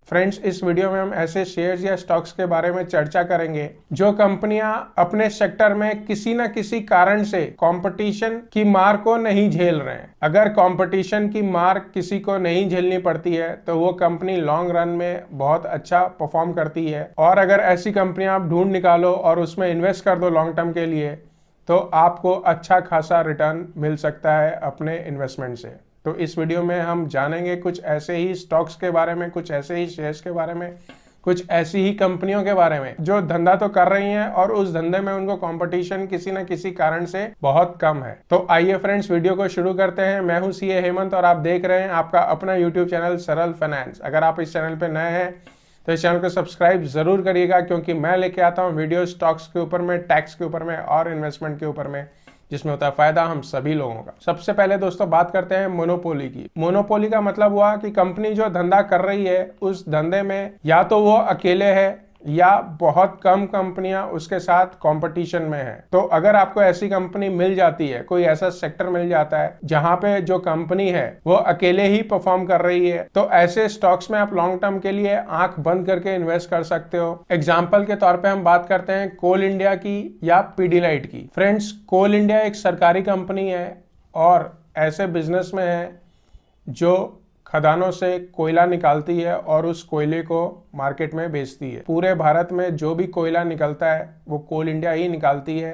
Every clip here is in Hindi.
फ्रेंड्स, इस वीडियो में हम ऐसे शेयर्स या स्टॉक्स के बारे में चर्चा करेंगे जो कंपनियां अपने सेक्टर में किसी न किसी कारण से कंपटीशन की मार को नहीं झेल रहे हैं। अगर कंपटीशन की मार किसी को नहीं झेलनी पड़ती है तो वो कंपनी लॉन्ग रन में बहुत अच्छा परफॉर्म करती है। और अगर ऐसी कंपनियां आप ढूंढ निकालो और उसमें इन्वेस्ट कर दो लॉन्ग टर्म के लिए, तो आपको अच्छा खासा रिटर्न मिल सकता है अपने इन्वेस्टमेंट से। तो इस वीडियो में हम जानेंगे कुछ ऐसे ही स्टॉक्स के बारे में, कुछ ऐसे ही शेयर्स के बारे में, कुछ ऐसी ही कंपनियों के बारे में जो धंधा तो कर रही हैं और उस धंधे में उनको कंपटीशन किसी न किसी कारण से बहुत कम है। तो आइए फ्रेंड्स, वीडियो को शुरू करते हैं। मैं हूं सीए हेमंत और आप देख रहे हैं आपका अपना यूट्यूब चैनल सरल फाइनेंस। अगर आप इस चैनल पे नए हैं तो इस चैनल को सब्सक्राइब जरूर करिएगा, क्योंकि मैं लेके आता हूँ वीडियो स्टॉक्स के ऊपर में, टैक्स के ऊपर में और इन्वेस्टमेंट के ऊपर में, जिसमें होता है फायदा हम सभी लोगों का। सबसे पहले दोस्तों बात करते हैं मोनोपोली की। मोनोपोली का मतलब हुआ कि कंपनी जो धंधा कर रही है उस धंधे में या तो वो अकेले है या बहुत कम कंपनियां उसके साथ कंपटीशन में है। तो अगर आपको ऐसी कंपनी मिल जाती है, कोई ऐसा सेक्टर मिल जाता है जहां पे जो कंपनी है वो अकेले ही परफॉर्म कर रही है, तो ऐसे स्टॉक्स में आप लॉन्ग टर्म के लिए आंख बंद करके इन्वेस्ट कर सकते हो। एग्जाम्पल के तौर पे हम बात करते हैं कोल इंडिया की या पीडीलाइट की। फ्रेंड्स, कोल इंडिया एक सरकारी कंपनी है और ऐसे बिजनेस में है जो खदानों से कोयला निकालती है और उस कोयले को मार्केट में बेचती है। पूरे भारत में जो भी कोयला निकलता है वो कोल इंडिया ही निकालती है,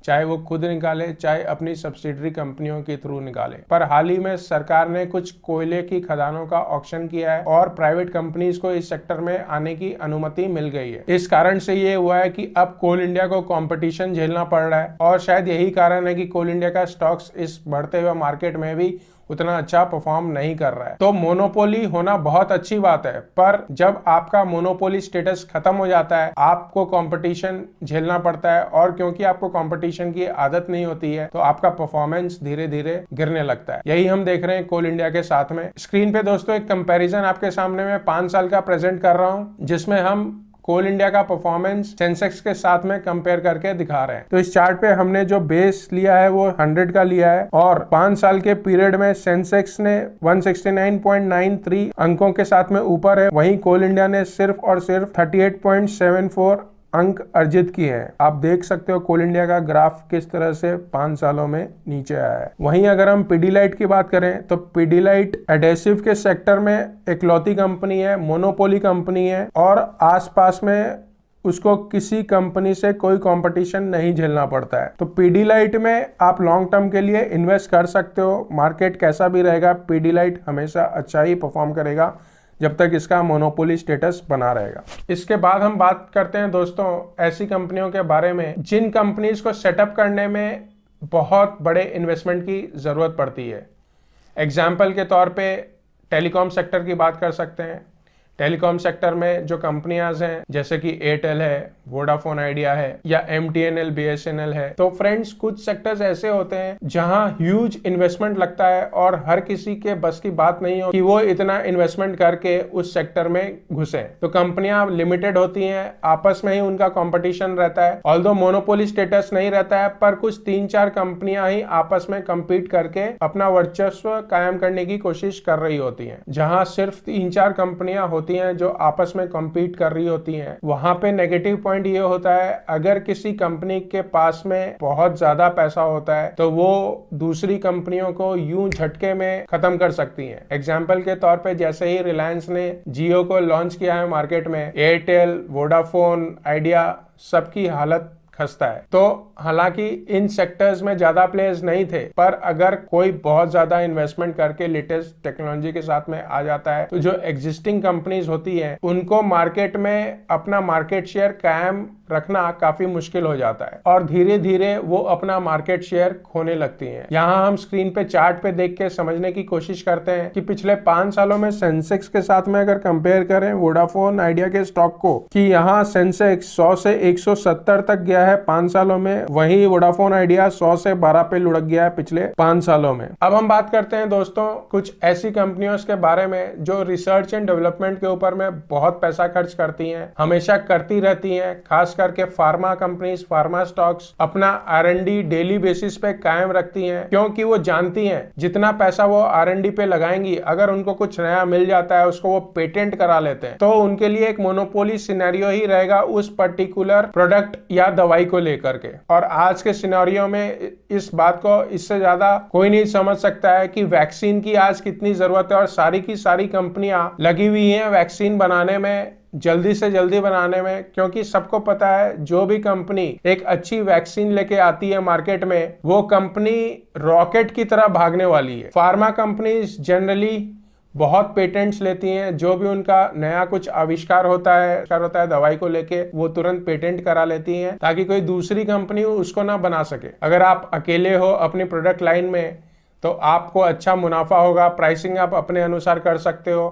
चाहे वो खुद निकाले चाहे अपनी सब्सिडरी कंपनियों के थ्रू निकाले। पर हाल ही में सरकार ने कुछ कोयले की खदानों का ऑक्शन किया है और प्राइवेट कंपनीज को इस सेक्टर में आने की अनुमति मिल गई है। इस कारण से ये हुआ है कि अब कोल इंडिया को कंपटीशन झेलना पड़ रहा है और शायद यही कारण है कि कोल इंडिया का स्टॉक्स इस बढ़ते हुए मार्केट में भी उतना अच्छा परफॉर्म नहीं कर रहा है। तो मोनोपोली होना बहुत अच्छी बात है, पर जब आपका मोनोपोली स्टेटस खत्म हो जाता है आपको कंपटीशन झेलना पड़ता है, और क्योंकि आपको कंपटीशन की आदत नहीं होती है तो आपका परफॉर्मेंस धीरे धीरे गिरने लगता है। यही हम देख रहे हैं कोल इंडिया के साथ में। स्क्रीन पे दोस्तों एक कंपैरिजन आपके सामने मैं 5 साल का प्रेजेंट कर रहा हूं, जिसमें हम कोल इंडिया का परफॉर्मेंस सेंसेक्स के साथ में कंपेयर करके दिखा रहे हैं। तो इस चार्ट पे हमने जो बेस लिया है वो 100 का लिया है और 5 साल के पीरियड में सेंसेक्स ने 169.93 अंकों के साथ में ऊपर है, वहीं कोल इंडिया ने सिर्फ और सिर्फ 38.74 अंक अर्जित किए हैं। आप देख सकते हो कोल इंडिया का ग्राफ किस तरह से 5 सालों में नीचे आया है। वहीं अगर हम पीडीलाइट की बात करें तो पीडीलाइट एडेसिव के सेक्टर में इकलौती कंपनी है, मोनोपोली कंपनी है और आसपास में उसको किसी कंपनी से कोई कंपटीशन नहीं झेलना पड़ता है। तो पीडीलाइट में आप लॉन्ग टर्म के लिए इन्वेस्ट कर सकते हो। मार्केट कैसा भी रहेगा, पीडीलाइट हमेशा अच्छा ही परफॉर्म करेगा जब तक इसका मोनोपोली स्टेटस बना रहेगा। इसके बाद हम बात करते हैं दोस्तों ऐसी कंपनियों के बारे में जिन कंपनीज को सेटअप करने में बहुत बड़े इन्वेस्टमेंट की जरूरत पड़ती है। एग्जाम्पल के तौर पे टेलीकॉम सेक्टर की बात कर सकते हैं। टेलीकॉम सेक्टर में जो कंपनियां हैं जैसे कि एयरटेल है, वोडाफोन आइडिया है या एमटीएनएल, बीएसएनएल है। तो फ्रेंड्स, कुछ सेक्टर्स ऐसे होते हैं जहां ह्यूज इन्वेस्टमेंट लगता है और हर किसी के बस की बात नहीं हो कि वो इतना इन्वेस्टमेंट करके उस सेक्टर में घुसे। तो कंपनियां लिमिटेड होती हैं, आपस में ही उनका कॉम्पिटिशन रहता है। ऑल्दो मोनोपोली स्टेटस नहीं रहता है, पर कुछ 3-4 कंपनियां ही आपस में कम्पीट करके अपना वर्चस्व कायम करने की कोशिश कर रही होती है। जहां सिर्फ 3-4 कंपनियां होती हैं जो आपस में कम्पीट कर रही होती हैं, वहां पे नेगेटिव पॉइंट ये होता है, अगर किसी कंपनी के पास में बहुत ज्यादा पैसा होता है तो वो दूसरी कंपनियों को यूं झटके में खत्म कर सकती हैं। एग्जाम्पल के तौर पे जैसे ही रिलायंस ने जियो को लॉन्च किया है मार्केट में, एयरटेल, वोडाफोन आइडिया सबकी हालत खस्ता है। तो हालांकि इन सेक्टर्स में ज्यादा प्लेयर्स नहीं थे, पर अगर कोई बहुत ज्यादा इन्वेस्टमेंट करके लेटेस्ट टेक्नोलॉजी के साथ में आ जाता है तो जो एग्जिस्टिंग कंपनीज होती हैं उनको मार्केट में अपना मार्केट शेयर कायम रखना काफी मुश्किल हो जाता है और धीरे धीरे वो अपना मार्केट शेयर खोने लगती हैं। यहाँ हम स्क्रीन पे चार्ट पे देख के समझने की कोशिश करते हैं कि पिछले 5 सालों में सेंसेक्स के साथ में अगर कंपेयर करें वोडाफोन आइडिया के स्टॉक को, कि यहाँ सेंसेक्स 100 से 170 तक गया है 5 सालों में, वहीं वोडाफोन आइडिया 100 से 12 पे लुढ़क गया है पिछले 5 सालों में। अब हम बात करते हैं दोस्तों कुछ ऐसी कंपनियों के बारे में जो रिसर्च एंड डेवलपमेंट के ऊपर में बहुत पैसा खर्च करती हैं, हमेशा करती रहती हैं, खास करके फार्मा कंपनीज, फार्मा स्टॉक्स अपना R&D डेली बेसिस पे कायम रखती हैं, क्योंकि वो जानती हैं जितना पैसा वो R&D पे लगाएंगी, अगर उनको कुछ नया मिल जाता है उसको वो पेटेंट करा लेते हैं, तो उनके लिए एक मोनोपोली सिनेरियो ही रहेगा उस पर्टिकुलर प्रोडक्ट या दवाई को लेकर के। और आज के सिनेरियो में इस बात को इससे ज्यादा कोई नहीं समझ सकता है कि वैक्सीन की आज कितनी जरूरत है, और सारी की सारी कंपनियां लगी हुई हैं वैक्सीन बनाने में, जल्दी से जल्दी बनाने में, क्योंकि सबको पता है जो भी कंपनी एक अच्छी वैक्सीन लेके आती है मार्केट में, वो कंपनी रॉकेट की तरह भागने वाली है। फार्मा कंपनीज जनरली बहुत पेटेंट्स लेती हैं, जो भी उनका नया कुछ आविष्कार होता है दवाई को लेके, वो तुरंत पेटेंट करा लेती हैं ताकि कोई दूसरी कंपनी उसको ना बना सके। अगर आप अकेले हो अपनी प्रोडक्ट लाइन में तो आपको अच्छा मुनाफा होगा, प्राइसिंग आप अपने अनुसार कर सकते हो,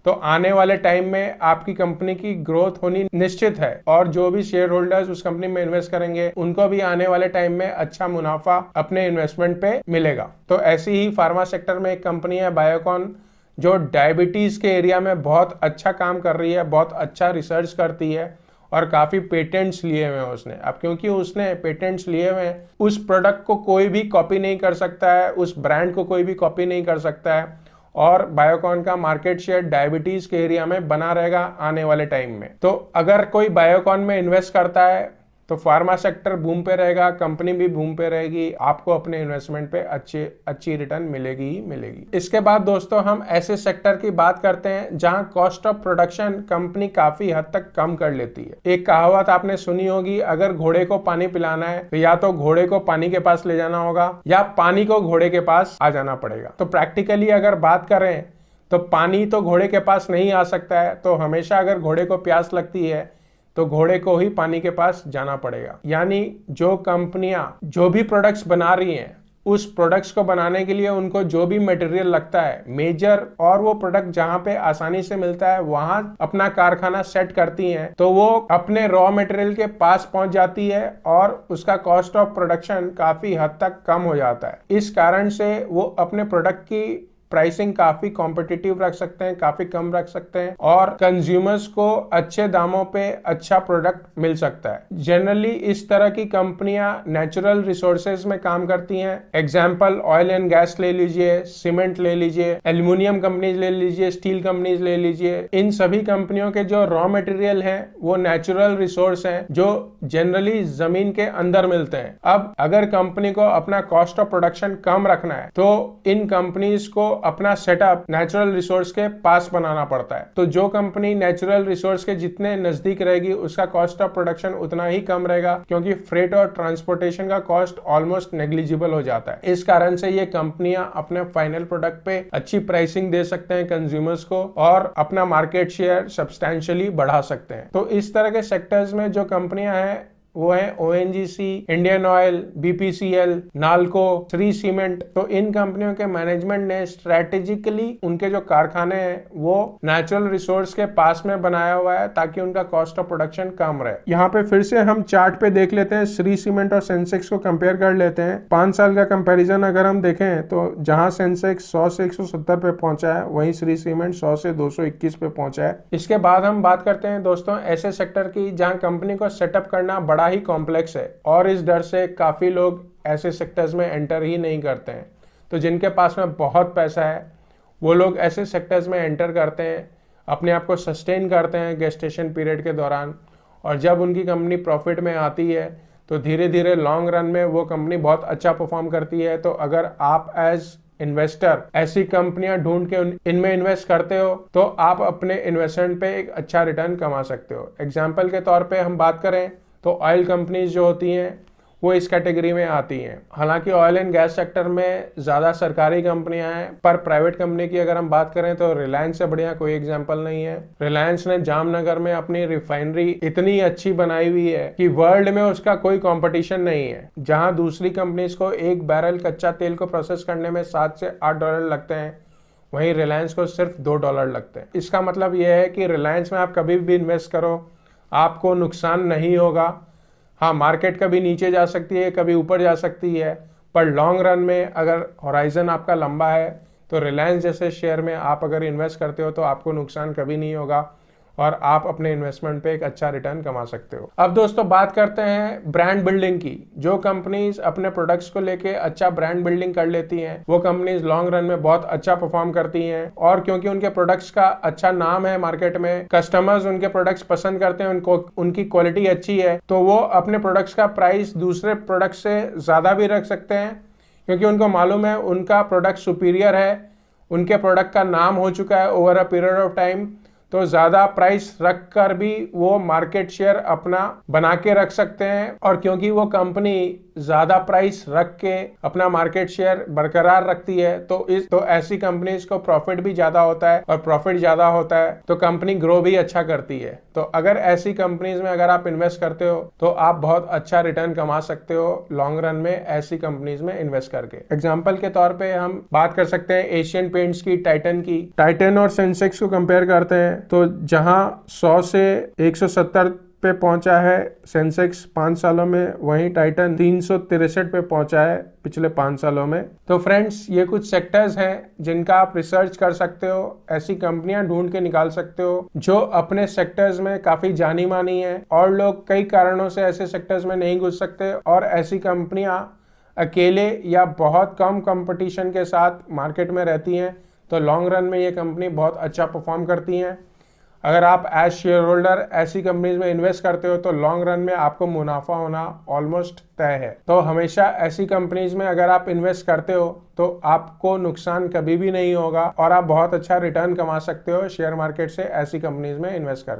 तो आने वाले टाइम में आपकी कंपनी की ग्रोथ होनी निश्चित है, और जो भी शेयर होल्डर्स उस कंपनी में इन्वेस्ट करेंगे उनको भी आने वाले टाइम में अच्छा मुनाफा अपने इन्वेस्टमेंट पे मिलेगा। तो ऐसी ही फार्मा सेक्टर में एक कंपनी है बायोकॉन, जो डायबिटीज के एरिया में बहुत अच्छा काम कर रही है, बहुत अच्छा रिसर्च करती है, और काफी पेटेंट्स लिए हुए हैं उसने। अब क्योंकि उसने पेटेंट्स लिए हुए हैं, उस प्रोडक्ट को कोई भी कॉपी नहीं कर सकता है, उस ब्रांड को कोई भी कॉपी नहीं कर सकता है, और बायोकॉन का मार्केट शेयर डायबिटीज के एरिया में बना रहेगा आने वाले टाइम में। तो अगर कोई बायोकॉन में इन्वेस्ट करता है तो फार्मा सेक्टर बूम पे रहेगा, कंपनी भी बूम पे रहेगी, आपको अपने इन्वेस्टमेंट पे अच्छी रिटर्न मिलेगी ही मिलेगी। इसके बाद दोस्तों हम ऐसे सेक्टर की बात करते हैं जहां कॉस्ट ऑफ प्रोडक्शन कंपनी काफी हद तक कम कर लेती है। एक कहावत आपने सुनी होगी, अगर घोड़े को पानी पिलाना है तो या तो घोड़े को पानी के पास ले जाना होगा या पानी को घोड़े के पास आ जाना पड़ेगा। तो प्रैक्टिकली अगर बात करें तो पानी तो घोड़े के पास नहीं आ सकता है, तो हमेशा अगर घोड़े को प्यास लगती है तो घोड़े को ही पानी के पास जाना पड़ेगा। यानी जो कंपनियां जो भी प्रोडक्ट्स बना रही हैं, उस प्रोडक्ट्स को बनाने के लिए उनको जो भी मटेरियल लगता है मेजर, और वो प्रोडक्ट जहां पे आसानी से मिलता है वहां अपना कारखाना सेट करती हैं, तो वो अपने रॉ मटेरियल के पास पहुंच जाती है और उसका कॉस्ट ऑफ प्रोडक्शन काफी हद तक कम हो जाता है। इस कारण से वो अपने प्रोडक्ट की प्राइसिंग काफी कॉम्पिटिटिव रख सकते हैं, काफी कम रख सकते हैं, और कंज्यूमर्स को अच्छे दामों पे अच्छा प्रोडक्ट मिल सकता है। जनरली इस तरह की कंपनियां नेचुरल रिसोर्सेज में काम करती हैं। एग्जांपल ऑयल एंड गैस ले लीजिए, सीमेंट ले लीजिए, एल्युमिनियम कंपनीज ले लीजिए, स्टील कंपनीज ले लीजिए। इन सभी कंपनियों के जो रॉ मटेरियल हैं वो नेचुरल रिसोर्स हैं जो जनरली जमीन के अंदर मिलते हैं। अब अगर कंपनी को अपना कॉस्ट ऑफ प्रोडक्शन कम रखना है तो इन कंपनीज को अपना सेटअप नेचुरल रिसोर्स के पास बनाना पड़ता है। तो जो कंपनी नेचुरल रिसोर्स के जितने नजदीक रहेगी उसका कॉस्ट ऑफ प्रोडक्शन उतना ही कम रहेगा, क्योंकि फ्रेट और ट्रांसपोर्टेशन का कॉस्ट ऑलमोस्ट नेग्लिजिबल हो जाता है। इस कारण से ये कंपनियां अपने फाइनल प्रोडक्ट पे अच्छी प्राइसिंग दे सकते हैं कंज्यूमर्स को, और अपना मार्केट शेयर सब्सटैंशियली बढ़ा सकते हैं। तो इस तरह के सेक्टर्स में जो कंपनियां हैं वो है ONGC, Indian oil, BPCL, NALCO, Shri cement. तो इन कंपनियों के मैनेजमेंट ने स्ट्रेटेजिकली उनके जो कारखाने हैं वो नेचुरल रिसोर्स के पास में बनाया हुआ है ताकि उनका कॉस्ट ऑफ प्रोडक्शन कम रहे। यहाँ पे फिर से हम चार्ट पे देख लेते हैं, श्री सीमेंट और सेंसेक्स को कंपेयर कर लेते हैं। 5 साल का कंपेरिजन अगर हम देखें तो जहां सेंसेक्स 100 से 170 पे पहुंचा है, वहीं श्री सीमेंट 100 से 221 पे पहुंचा है। इसके बाद हम बात करते हैं दोस्तों ऐसे सेक्टर की जहां कंपनी को सेटअप करना बड़ा ही कॉम्प्लेक्स है, और इस डर से काफी लोग ऐसे सेक्टर्स में एंटर ही नहीं करते हैं। तो जिनके पास में बहुत पैसा है वो लोग ऐसे सेक्टर्स में एंटर करते हैं, अपने आप को सस्टेन करते हैं गेस्टेशन पीरियड के दौरान, और जब उनकी कंपनी प्रॉफिट में आती है तो धीरे धीरे लॉन्ग रन में वो कंपनी बहुत अच्छा परफॉर्म करती है। तो अगर आप एज इन्वेस्टर ऐसी कंपनियां ढूंढ के इनमें इन्वेस्ट करते हो तो आप अपने इन्वेस्टमेंट पे एक अच्छा रिटर्न कमा सकते हो। एग्जाम्पल के तौर पे हम बात करें तो ऑयल कंपनीज जो होती हैं वो इस कैटेगरी में आती हैं। हालांकि ऑयल एंड गैस सेक्टर में ज़्यादा सरकारी कंपनियां हैं, पर प्राइवेट कंपनी की अगर हम बात करें तो रिलायंस से बढ़िया कोई एग्जांपल नहीं है। रिलायंस ने जामनगर में अपनी रिफाइनरी इतनी अच्छी बनाई हुई है कि वर्ल्ड में उसका कोई कॉम्पिटिशन नहीं है। जहां दूसरी कंपनीज को 1 बैरल कच्चा तेल को प्रोसेस करने में $7 से $8 लगते हैं, वहीं रिलायंस को सिर्फ $2 लगते हैं। इसका मतलब यह है कि रिलायंस में आप कभी भी इन्वेस्ट करो आपको नुकसान नहीं होगा। हाँ, मार्केट कभी नीचे जा सकती है, कभी ऊपर जा सकती है, पर लॉन्ग रन में अगर होराइजन आपका लंबा है तो रिलायंस जैसे शेयर में आप अगर इन्वेस्ट करते हो तो आपको नुकसान कभी नहीं होगा, और आप अपने इन्वेस्टमेंट पे एक अच्छा रिटर्न कमा सकते हो। अब दोस्तों बात करते हैं ब्रांड बिल्डिंग की। जो कंपनीज अपने प्रोडक्ट्स को लेके अच्छा ब्रांड बिल्डिंग कर लेती हैं, वो कंपनीज लॉन्ग रन में बहुत अच्छा परफॉर्म करती हैं। और क्योंकि उनके प्रोडक्ट्स का अच्छा नाम है मार्केट में, कस्टमर्स उनके प्रोडक्ट्स पसंद करते हैं, उनको उनकी क्वालिटी अच्छी है, तो वो अपने प्रोडक्ट्स का प्राइस दूसरे प्रोडक्ट से ज्यादा भी रख सकते हैं, क्योंकि उनको मालूम है उनका प्रोडक्ट सुपीरियर है, उनके प्रोडक्ट का नाम हो चुका है over a period of time. तो ज्यादा प्राइस रख कर भी वो मार्केट शेयर अपना बना के रख सकते हैं। और क्योंकि वो कंपनी ज्यादा प्राइस रख के अपना मार्केट शेयर बरकरार रखती है, तो ऐसी कंपनीज को प्रॉफिट भी ज्यादा होता है, और प्रॉफिट ज्यादा होता है तो कंपनी ग्रो भी अच्छा करती है। तो अगर ऐसी कंपनीज में अगर आप इन्वेस्ट करते हो तो आप बहुत अच्छा रिटर्न कमा सकते हो लॉन्ग रन में ऐसी कंपनीज में इन्वेस्ट करके। एग्जाम्पल के तौर पे हम बात कर सकते हैं एशियन पेंट्स की, टाइटन की। टाइटन और सेंसेक्स को कंपेयर करते हैं तो जहां 100 से 170 पे पहुंचा है सेंसेक्स 5 सालों में, वहीं टाइटन 363 पे पहुंचा है पिछले 5 सालों में। तो फ्रेंड्स, ये कुछ सेक्टर्स हैं जिनका आप रिसर्च कर सकते हो, ऐसी कंपनियां ढूंढ के निकाल सकते हो जो अपने सेक्टर्स में काफी जानी मानी है, और लोग कई कारणों से ऐसे सेक्टर्स में नहीं घुस सकते, और ऐसी कंपनियां अकेले या बहुत कम कंपटीशन के साथ मार्केट में रहती हैं। तो लॉन्ग रन में ये कंपनी बहुत अच्छा परफॉर्म करती हैं। अगर आप एज शेयर होल्डर ऐसी कंपनीज में इन्वेस्ट करते हो तो लॉन्ग रन में आपको मुनाफा होना ऑलमोस्ट तय है। तो हमेशा ऐसी कंपनीज में अगर आप इन्वेस्ट करते हो तो आपको नुकसान कभी भी नहीं होगा, और आप बहुत अच्छा रिटर्न कमा सकते हो शेयर मार्केट से ऐसी कंपनीज में इन्वेस्ट कर।